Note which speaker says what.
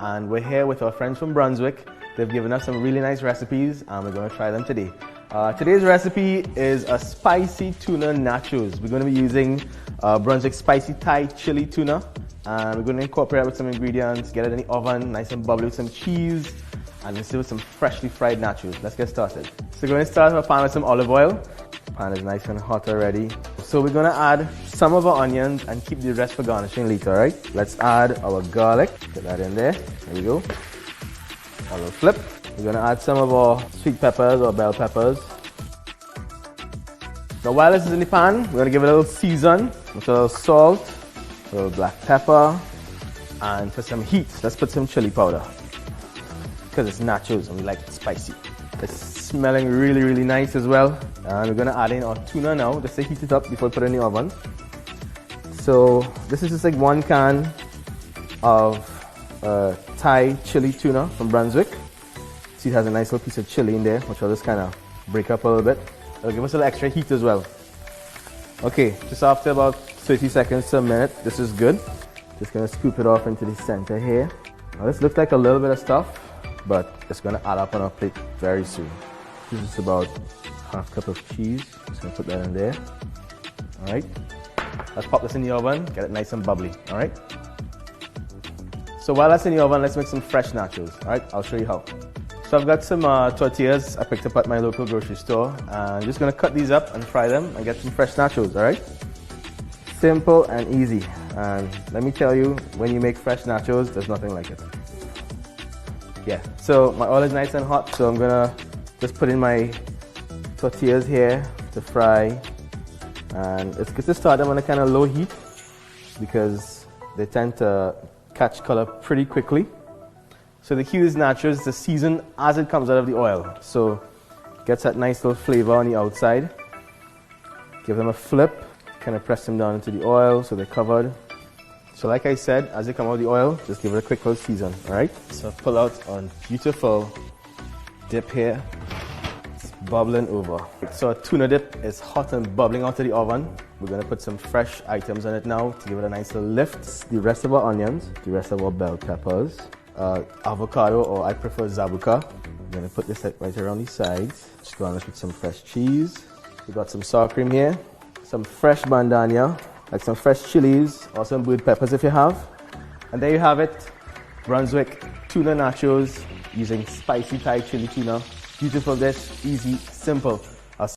Speaker 1: and we're here with our friends from Brunswick. They've given us some really nice recipes and we're going to try them today. Today's recipe is a spicy tuna nachos. We're going to be using Brunswick Spicy Thai Chili Tuna, and we're going to incorporate it with some ingredients, get it in the oven, nice and bubbly with some cheese, and let's do with some freshly fried nachos. Let's get started. So we're going to start with a pan with some olive oil. The pan is nice and hot already. So we're going to add some of our onions and keep the rest for garnishing later, alright? Let's add our garlic. Put that in there. There we go. A little flip. We're going to add some of our sweet peppers or bell peppers. Now while this is in the pan, we're going to give it a little season with a little salt, a little black pepper, and for some heat, let's put some chili powder. Because it's nachos and we like it spicy. It's smelling really, really nice as well. And we're going to add in our tuna now, just to heat it up before we put it in the oven. So this is just like 1 can of Thai chili tuna from Brunswick. See, it has a nice little piece of chili in there, which I'll just kind of break up a little bit. It'll give us a little extra heat as well. Okay, just after about 30 seconds to a minute, this is good. Just gonna scoop it off into the center here. Now this looks like a little bit of stuff, but it's gonna add up on our plate very soon. This is about ½ cup of cheese. Just gonna put that in there. All right, let's pop this in the oven, get it nice and bubbly, all right? So while that's in the oven, let's make some fresh nachos, all right? I'll show you how. So I've got some tortillas I picked up at my local grocery store. I'm just gonna cut these up and fry them and get some fresh nachos, all right? Simple and easy. And let me tell you, when you make fresh nachos, there's nothing like it. Yeah, so my oil is nice and hot, so I'm gonna just put in my tortillas here to fry. And it's good to start them on a kind of low heat because they tend to catch color pretty quickly. So the key is nachos is to season as it comes out of the oil. So it gets that nice little flavor on the outside. Give them a flip, kind of press them down into the oil so they're covered. So like I said, as they come out of the oil, just give it a quick little season, all right? So pull out on beautiful dip here. It's bubbling over. So our tuna dip is hot and bubbling out of the oven. We're gonna put some fresh items on it now to give it a nice little lift. The rest of our onions, the rest of our bell peppers, avocado, or I prefer zabuka. I'm gonna put this right around the sides. Just garnish with some fresh cheese. We got some sour cream here, some fresh bandania, like some fresh chilies or some blue peppers if you have. And there you have it, Brunswick tuna nachos using spicy Thai chili tuna. Beautiful dish, easy, simple.